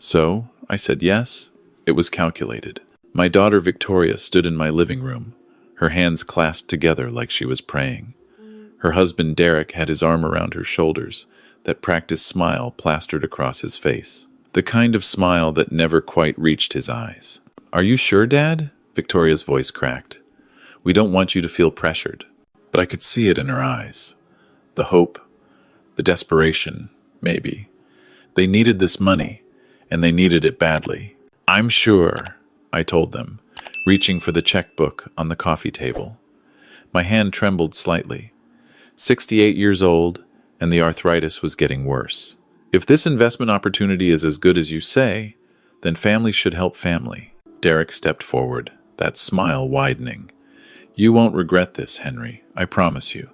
So I said yes. It was calculated. My daughter Victoria stood in my living room, her hands clasped together like she was praying. Her husband Derek had his arm around her shoulders, that practiced smile plastered across his face. The kind of smile that never quite reached his eyes. "Are you sure, Dad?" Victoria's voice cracked. "We don't want you to feel pressured." But I could see it in her eyes. The hope, the desperation, maybe. They needed this money, and they needed it badly. "I'm sure," I told them, reaching for the checkbook on the coffee table. My hand trembled slightly. 68 years old, and the arthritis was getting worse. "If this investment opportunity is as good as you say, then family should help family." Derek stepped forward, that smile widening. "You won't regret this, Henry, I promise you.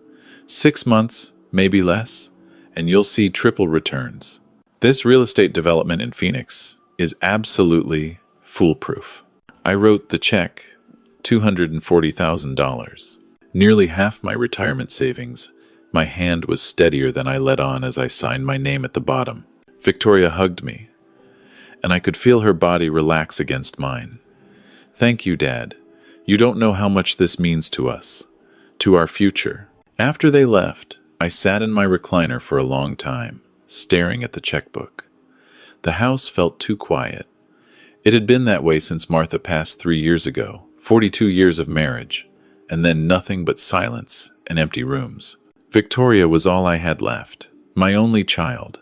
6 months, maybe less, and you'll see triple returns. This real estate development in Phoenix is absolutely foolproof." I wrote the check, $240,000. Nearly half my retirement savings. My hand was steadier than I let on as I signed my name at the bottom. Victoria hugged me, and I could feel her body relax against mine. "Thank you, Dad. You don't know how much this means to us, to our future." After they left, I sat in my recliner for a long time, staring at the checkbook. The house felt too quiet. It had been that way since Martha passed 3 years ago, 42 years of marriage, and then nothing but silence and empty rooms. Victoria was all I had left, my only child.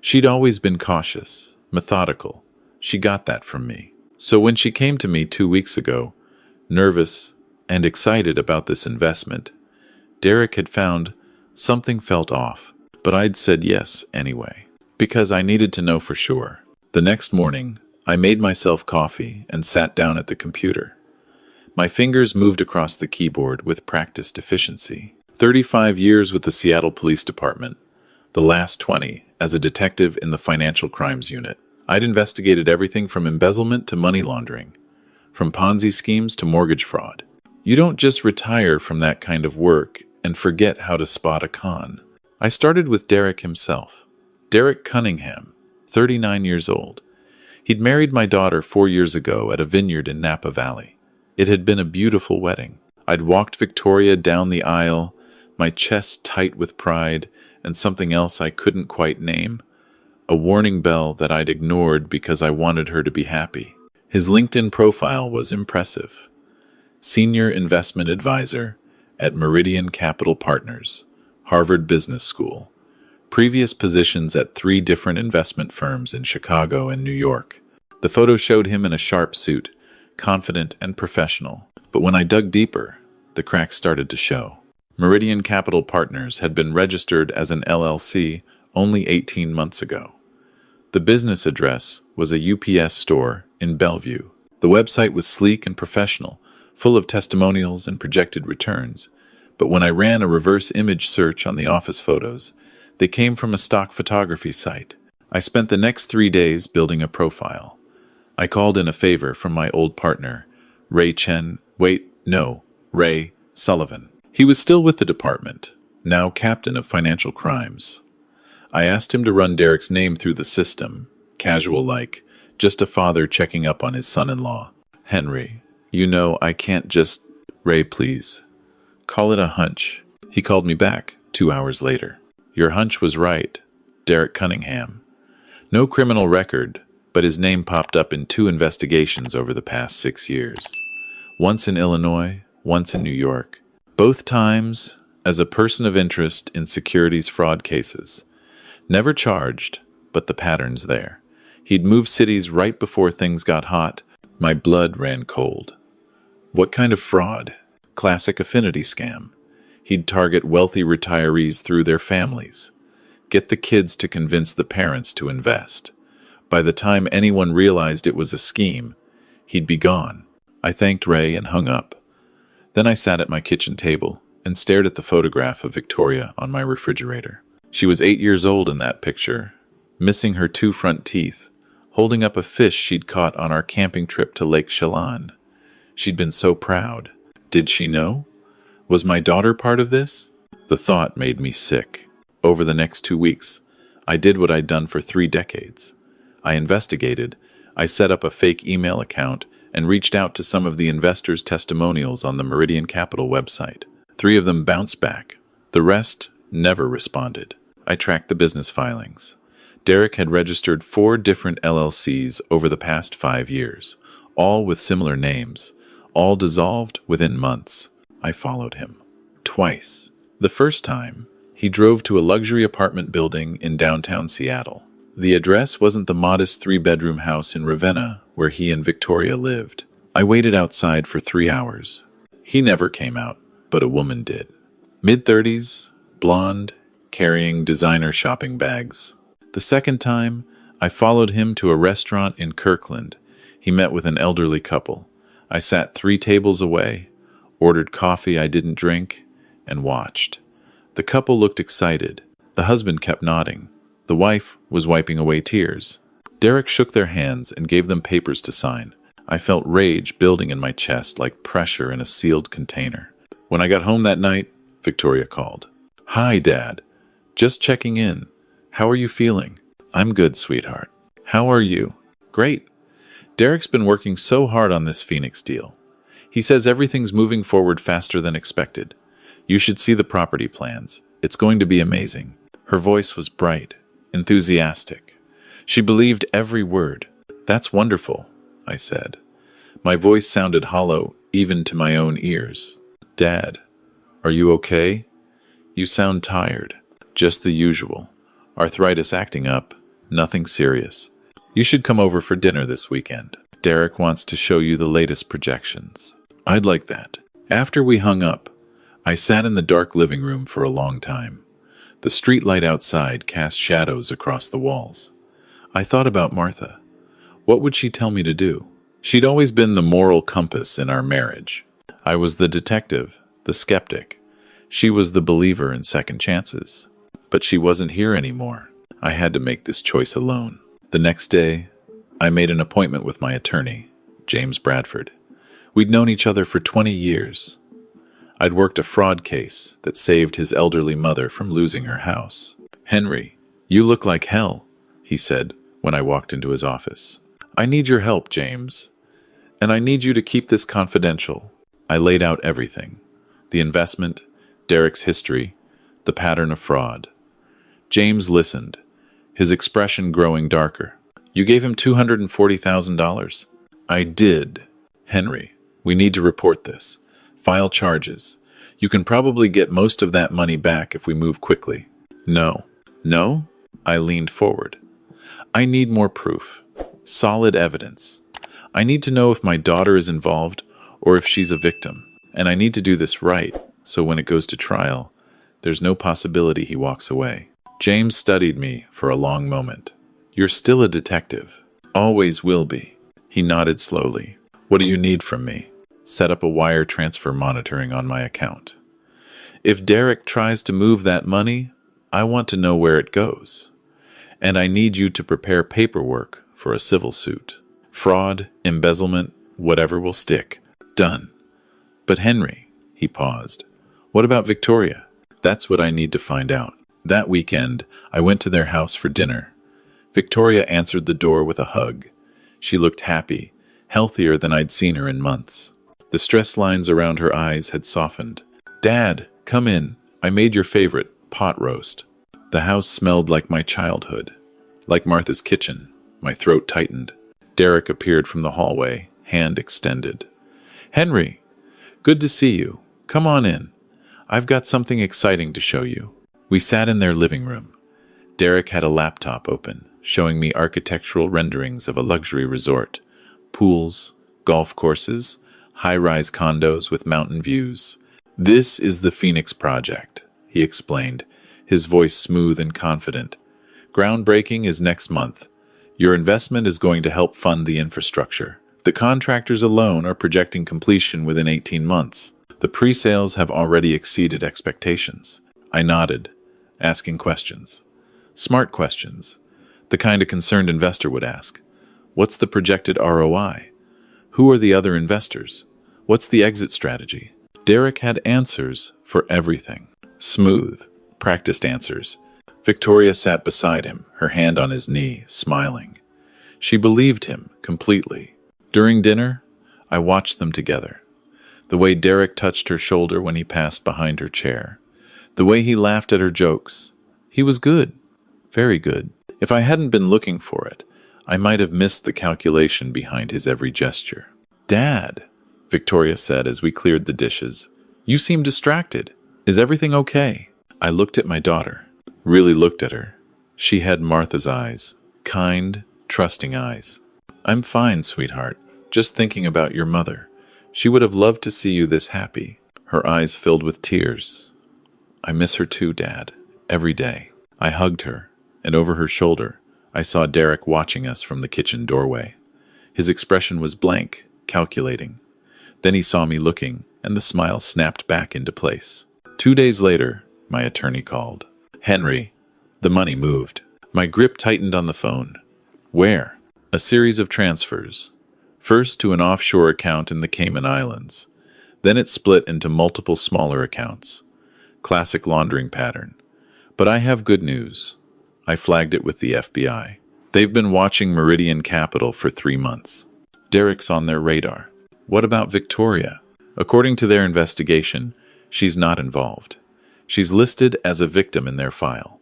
She'd always been cautious, methodical. She got that from me. So when she came to me 2 weeks ago, nervous and excited about this investment, Derek had found something felt off, but I'd said yes anyway, because I needed to know for sure. The next morning, I made myself coffee and sat down at the computer. My fingers moved across the keyboard with practiced efficiency. 35 years with the Seattle Police Department, the last 20 as a detective in the Financial Crimes Unit. I'd investigated everything from embezzlement to money laundering, from Ponzi schemes to mortgage fraud. You don't just retire from that kind of work and forget how to spot a con. I started with Derek himself. Derek Cunningham, 39 years old. He'd married my daughter 4 years ago at a vineyard in Napa Valley. It had been a beautiful wedding. I'd walked Victoria down the aisle, my chest tight with pride, and something else I couldn't quite name, a warning bell that I'd ignored because I wanted her to be happy. His LinkedIn profile was impressive. Senior Investment Advisor at Meridian Capital Partners, Harvard Business School. Previous positions at 3 different investment firms in Chicago and New York. The photo showed him in a sharp suit, confident and professional. But when I dug deeper, the cracks started to show. Meridian Capital Partners had been registered as an LLC only 18 months ago. The business address was a UPS store in Bellevue. The website was sleek and professional, full of testimonials and projected returns. But when I ran a reverse image search on the office photos, they came from a stock photography site. I spent the next 3 days building a profile. I called in a favor from my old partner, Ray Sullivan. He was still with the department, now captain of financial crimes. I asked him to run Derek's name through the system, casual-like, just a father checking up on his son-in-law. "Henry, you know I can't just—" "Ray, please. Call it a hunch." He called me back 2 hours later. "Your hunch was right, Derek Cunningham. No criminal record, but his name popped up in 2 investigations over the past 6 years. Once in Illinois, once in New York. Both times as a person of interest in securities fraud cases. Never charged, but the pattern's there. He'd moved cities right before things got hot. My blood ran cold. What kind of fraud? Classic affinity scam. He'd target wealthy retirees through their families. Get the kids to convince the parents to invest. By the time anyone realized it was a scheme, he'd be gone. I thanked Ray and hung up. Then I sat at my kitchen table and stared at the photograph of Victoria on my refrigerator. She was 8 years old in that picture, missing her 2 front teeth, holding up a fish she'd caught on our camping trip to Lake Chelan. She'd been so proud. Did she know? Was my daughter part of this? The thought made me sick. Over the next 2 weeks, I did what I'd done for 3 decades. I investigated. I set up a fake email account and reached out to some of the investors' testimonials on the Meridian Capital website. 3 of them bounced back. The rest never responded. I tracked the business filings. Derek had registered 4 different LLCs over the past 5 years, all with similar names, all dissolved within months. I followed him. Twice. The first time, he drove to a luxury apartment building in downtown Seattle. The address wasn't the modest 3-bedroom house in Ravenna where he and Victoria lived. I waited outside for 3 hours. He never came out, but a woman did. Mid-30s, blonde, carrying designer shopping bags. The second time, I followed him to a restaurant in Kirkland. He met with an elderly couple. I sat 3 tables away, ordered coffee I didn't drink, and watched. The couple looked excited. The husband kept nodding. The wife was wiping away tears. Derek shook their hands and gave them papers to sign. I felt rage building in my chest like pressure in a sealed container. When I got home that night, Victoria called. "Hi, Dad. Just checking in. How are you feeling?" "I'm good, sweetheart. How are you?" "Great. Derek's been working so hard on this Phoenix deal. He says everything's moving forward faster than expected. You should see the property plans. It's going to be amazing." Her voice was bright, enthusiastic. She believed every word. "That's wonderful," I said. My voice sounded hollow, even to my own ears. "Dad, are you okay? You sound tired." "Just the usual. Arthritis acting up. Nothing serious. You should come over for dinner this weekend. Derek wants to show you the latest projections." "I'd like that." After we hung up, I sat in the dark living room for a long time. The streetlight outside cast shadows across the walls. I thought about Martha. What would she tell me to do? She'd always been the moral compass in our marriage. I was the detective, the skeptic. She was the believer in second chances. But she wasn't here anymore. I had to make this choice alone. The next day, I made an appointment with my attorney, James Bradford. We'd known each other for 20 years. I'd worked a fraud case that saved his elderly mother from losing her house. "Henry, you look like hell," he said when I walked into his office. "I need your help, James. And I need you to keep this confidential." I laid out everything. The investment, Derek's history, the pattern of fraud. James listened, his expression growing darker. "You gave him $240,000. "I did. Henry, we need to report this. File charges. You can probably get most of that money back if we move quickly." "No." "No?" I leaned forward. "I need more proof. Solid evidence. I need to know if my daughter is involved or if she's a victim. And I need to do this right, so when it goes to trial, there's no possibility he walks away." James studied me for a long moment. "You're still a detective. Always will be." He nodded slowly. "What do you need from me?" "Set up a wire transfer monitoring on my account. If Derek tries to move that money, I want to know where it goes. And I need you to prepare paperwork for a civil suit. Fraud, embezzlement, whatever will stick. Done." "But Henry," he paused, "what about Victoria?" "That's what I need to find out." That weekend, I went to their house for dinner. Victoria answered the door with a hug. She looked happy, healthier than I'd seen her in months. The stress lines around her eyes had softened. "Dad, come in. I made your favorite, pot roast." The house smelled like my childhood. Like Martha's kitchen. My throat tightened. Derek appeared from the hallway, hand extended. "Henry, good to see you. Come on in. I've got something exciting to show you." We sat in their living room. Derek had a laptop open, showing me architectural renderings of a luxury resort. Pools, golf courses, high-rise condos with mountain views. "This is the Phoenix Project," he explained, his voice smooth and confident. "Groundbreaking is next month. Your investment is going to help fund the infrastructure. The contractors alone are projecting completion within 18 months. The pre-sales have already exceeded expectations." I nodded, asking questions. Smart questions. The kind a concerned investor would ask. What's the projected ROI? Who are the other investors? What's the exit strategy? Derek had answers for everything. Smooth, practiced answers. Victoria sat beside him, her hand on his knee, smiling. She believed him completely. During dinner, I watched them together. The way Derek touched her shoulder when he passed behind her chair. The way he laughed at her jokes. He was good. Very good. If I hadn't been looking for it, I might have missed the calculation behind his every gesture. "Dad," Victoria said as we cleared the dishes. "You seem distracted. Is everything okay?" I looked at my daughter. Really looked at her. She had Martha's eyes. Kind, trusting eyes. "I'm fine, sweetheart. Just thinking about your mother. She would have loved to see you this happy." Her eyes filled with tears. "I miss her too, Dad. Every day." I hugged her, and over her shoulder, I saw Derek watching us from the kitchen doorway. His expression was blank, calculating. Then he saw me looking, and the smile snapped back into place. 2 days later, my attorney called. "Henry." The money moved. My grip tightened on the phone. "Where?" A series of transfers. First to an offshore account in the Cayman Islands. Then it split into multiple smaller accounts. Classic laundering pattern. But I have good news. I flagged it with the FBI. They've been watching Meridian Capital for 3 months. Derek's on their radar. What about Victoria? According to their investigation, she's not involved. She's listed as a victim in their file.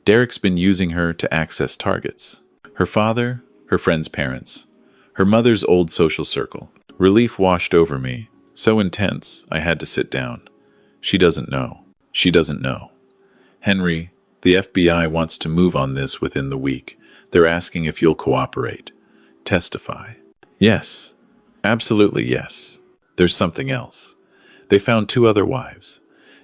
Derek's been using her to access targets. Her father, her friend's parents, her mother's old social circle. Relief washed over me, so intense I had to sit down. She doesn't know. She doesn't know. "Henry, the FBI wants to move on this within the week. They're asking if you'll cooperate. Testify." "Yes. Absolutely yes. There's something else. They found 2 other wives.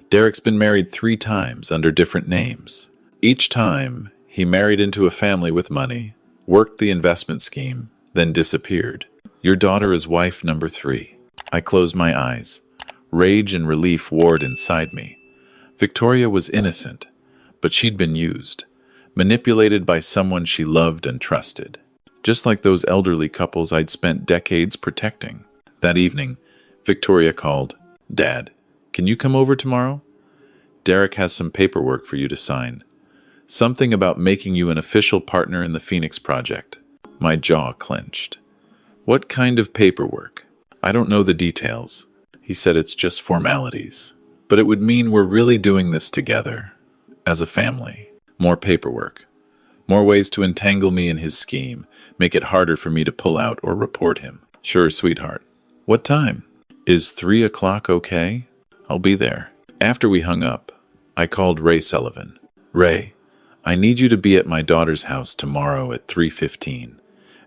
Derek's been married 3 times under different names. Each time, he married into a family with money, worked the investment scheme, then disappeared. Your daughter is wife number 3. I closed my eyes. Rage and relief warred inside me. Victoria was innocent, but she'd been used, manipulated by someone she loved and trusted. Just like those elderly couples I'd spent decades protecting. That evening, Victoria called. "Dad, can you come over tomorrow? Derek has some paperwork for you to sign. Something about making you an official partner in the Phoenix Project." My jaw clenched. "What kind of paperwork?" "I don't know the details." He said it's just formalities. "But it would mean we're really doing this together. As a family." More paperwork. More ways to entangle me in his scheme, make it harder for me to pull out or report him. "Sure, sweetheart." "What time?" "Is 3 o'clock okay?" "I'll be there." After we hung up, I called Ray Sullivan. "Ray, I need you to be at my daughter's house tomorrow at 3:15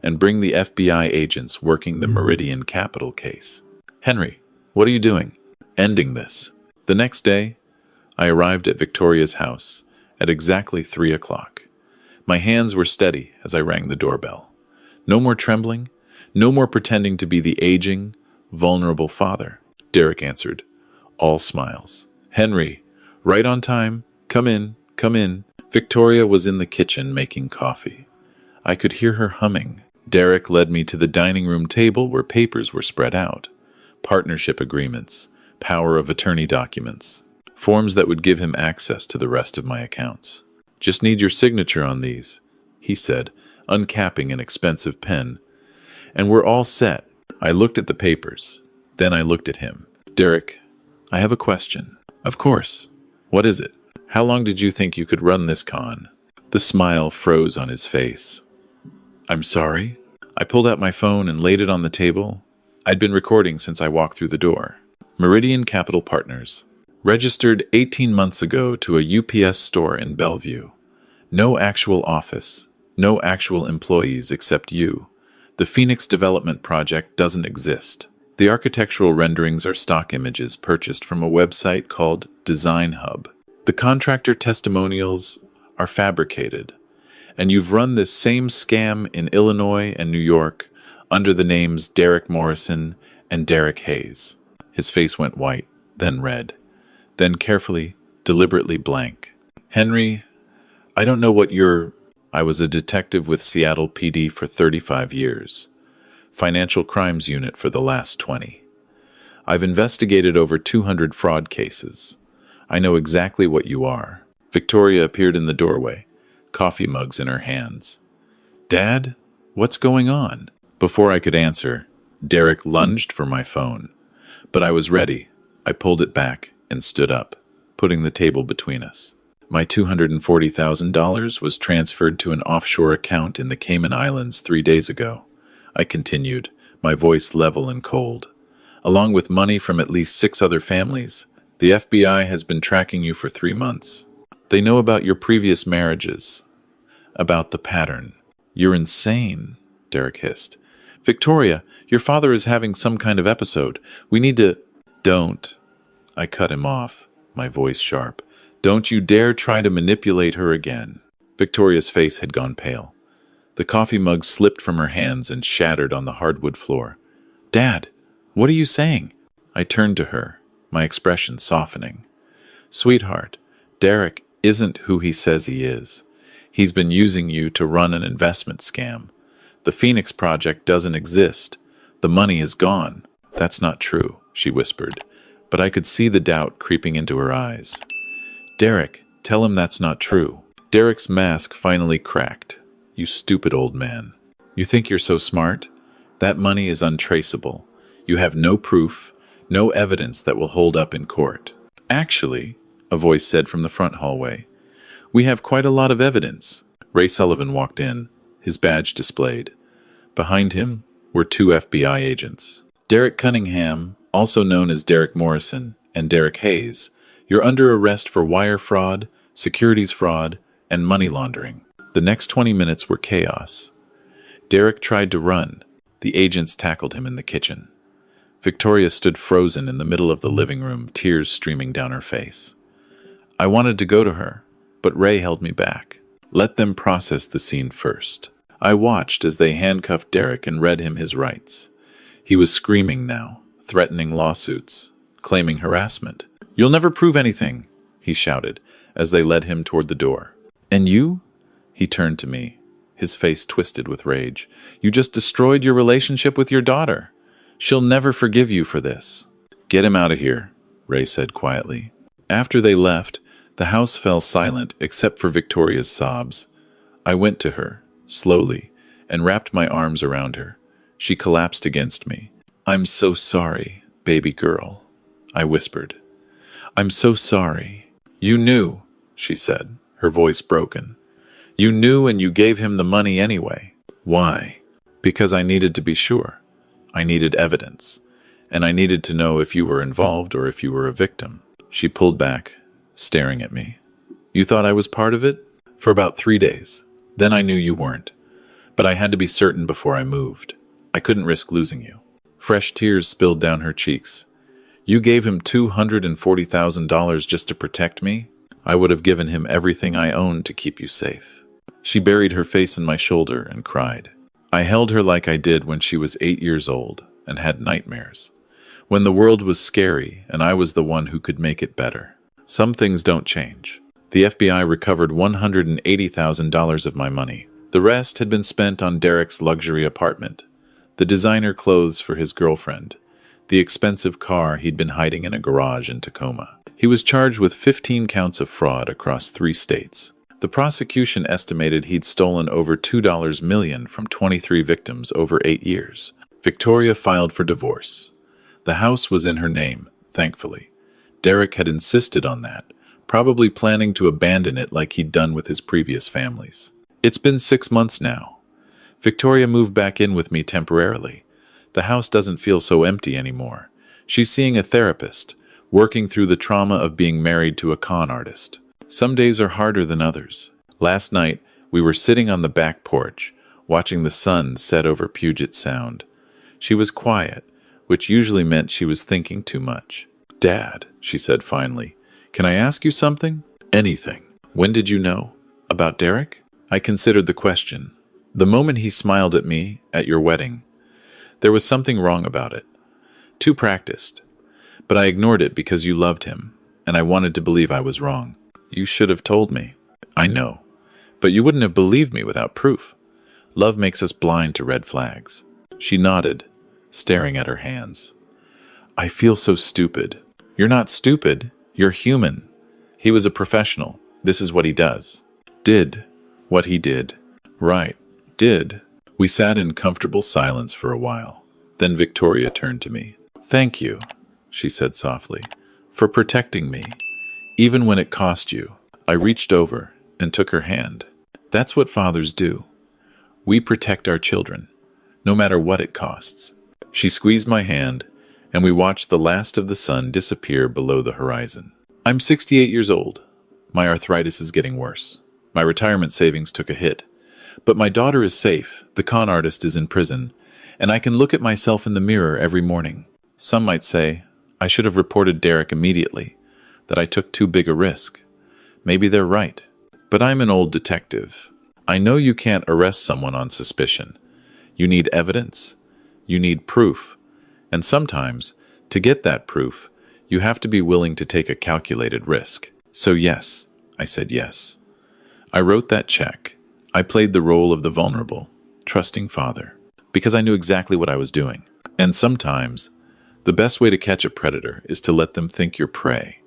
and bring the FBI agents working the Meridian Capital case." "Henry, what are you doing?" "Ending this." The next day, I arrived at Victoria's house at exactly 3 o'clock. My hands were steady as I rang the doorbell. No more trembling, no more pretending to be the aging, vulnerable father. Derek answered, all smiles. "Henry, right on time. Come in, come in." Victoria was in the kitchen making coffee. I could hear her humming. Derek led me to the dining room table where papers were spread out. Partnership agreements, power of attorney documents, forms that would give him access to the rest of my accounts. "Just need your signature on these," he said, uncapping an expensive pen. "And we're all set." I looked at the papers. Then I looked at him. "Derek, I have a question." "Of course. What is it?" "How long did you think you could run this con?" The smile froze on his face. "I'm sorry?" I pulled out my phone and laid it on the table. I'd been recording since I walked through the door. Meridian Capital Partners. Registered 18 months ago to a UPS store in Bellevue. No actual office. No actual employees except you. The Phoenix Development Project doesn't exist. The architectural renderings are stock images purchased from a website called Design Hub. The contractor testimonials are fabricated. And you've run this same scam in Illinois and New York under the names Derek Morrison and Derek Hayes. His face went white, then red, then carefully, deliberately blank. "Henry, I don't know what you're... I was a detective with Seattle PD for 35 years. Financial Crimes Unit for the last 20. I've investigated over 200 fraud cases. I know exactly what you are." Victoria appeared in the doorway, coffee mugs in her hands. "Dad, What's going on? Before I could answer, Derek lunged for my phone. But I was ready. I pulled it back and stood up, putting the table between us. My $240,000 was transferred to an offshore account in the Cayman Islands 3 days ago. I continued, my voice level and cold. Along with money from at least 6 other families, the FBI has been tracking you for 3 months. They know about your previous marriages, about the pattern. You're insane, Derek hissed. Victoria, your father is having some kind of episode. We need to... Don't. I cut him off, my voice sharp. Don't you dare try to manipulate her again. Victoria's face had gone pale. The coffee mug slipped from her hands and shattered on the hardwood floor. Dad, what are you saying? I turned to her, my expression softening. Sweetheart, Derek isn't who he says he is. He's been using you to run an investment scam. The Phoenix Project doesn't exist. The money is gone. That's not true, she whispered, but I could see the doubt creeping into her eyes. Derek, tell him that's not true. Derek's mask finally cracked. You stupid old man. You think you're so smart? That money is untraceable. You have no proof, no evidence that will hold up in court. Actually, a voice said from the front hallway, we have quite a lot of evidence. Ray Sullivan walked in, his badge displayed. Behind him were 2 FBI agents. Derek Cunningham, also known as Derek Morrison, and Derek Hayes, you're under arrest for wire fraud, securities fraud, and money laundering. The next 20 minutes were chaos. Derek tried to run. The agents tackled him in the kitchen. Victoria stood frozen in the middle of the living room, tears streaming down her face. I wanted to go to her, but Ray held me back. Let them process the scene first. I watched as they handcuffed Derek and read him his rights. He was screaming now, threatening lawsuits, claiming harassment. You'll never prove anything, he shouted, as they led him toward the door. And you? He turned to me, his face twisted with rage. You just destroyed your relationship with your daughter. She'll never forgive you for this. Get him out of here, Ray said quietly. After they left, the house fell silent except for Victoria's sobs. I went to her, slowly, and wrapped my arms around her. She collapsed against me. I'm so sorry, baby girl, I whispered. I'm so sorry. You knew, she said, her voice broken. You knew and you gave him the money anyway. Why? Because I needed to be sure. I needed evidence, and I needed to know if you were involved or if you were a victim. She pulled back, staring at me. You thought I was part of it? For about 3 days. Then I knew you weren't. But I had to be certain before I moved. I couldn't risk losing you. Fresh tears spilled down her cheeks. You gave him $240,000 just to protect me? I would have given him everything I owned to keep you safe. She buried her face in my shoulder and cried. I held her like I did when she was 8 years old and had nightmares. When the world was scary and I was the one who could make it better. Some things don't change. The FBI recovered $180,000 of my money. The rest had been spent on Derek's luxury apartment, the designer clothes for his girlfriend, the expensive car he'd been hiding in a garage in Tacoma. He was charged with 15 counts of fraud across 3 states. The prosecution estimated he'd stolen over $2 million from 23 victims over 8 years. Victoria filed for divorce. The house was in her name, thankfully. Derek had insisted on that, probably planning to abandon it like he'd done with his previous families. It's been 6 months now. Victoria moved back in with me temporarily. The house doesn't feel so empty anymore. She's seeing a therapist, working through the trauma of being married to a con artist. Some days are harder than others. Last night, we were sitting on the back porch, watching the sun set over Puget Sound. She was quiet, which usually meant she was thinking too much. Dad, she said finally, can I ask you something? Anything. When did you know? About Derek? I considered the question. The moment he smiled at me at your wedding, there was something wrong about it. Too practiced. But I ignored it because you loved him, and I wanted to believe I was wrong. You should have told me. I know. But you wouldn't have believed me without proof. Love makes us blind to red flags. She nodded, staring at her hands. I feel so stupid. You're not stupid. You're human. He was a professional. This is what he does. Did what he did. Right. Did We sat in comfortable silence for a while. Then Victoria turned to me. "Thank you," she said softly, "for protecting me, even when it cost you." I reached over and took her hand. That's what fathers do. We protect our children, no matter what it costs. She squeezed my hand, and we watched the last of the sun disappear below the horizon. I'm 68 years old. My arthritis is getting worse. My retirement savings took a hit. But my daughter is safe, the con artist is in prison, and I can look at myself in the mirror every morning. Some might say I should have reported Derek immediately, that I took too big a risk. Maybe they're right. But I'm an old detective. I know you can't arrest someone on suspicion. You need evidence. You need proof. And sometimes, to get that proof, you have to be willing to take a calculated risk. So yes, I said yes. I wrote that check. I played the role of the vulnerable, trusting father, because I knew exactly what I was doing. And sometimes, the best way to catch a predator is to let them think you're prey.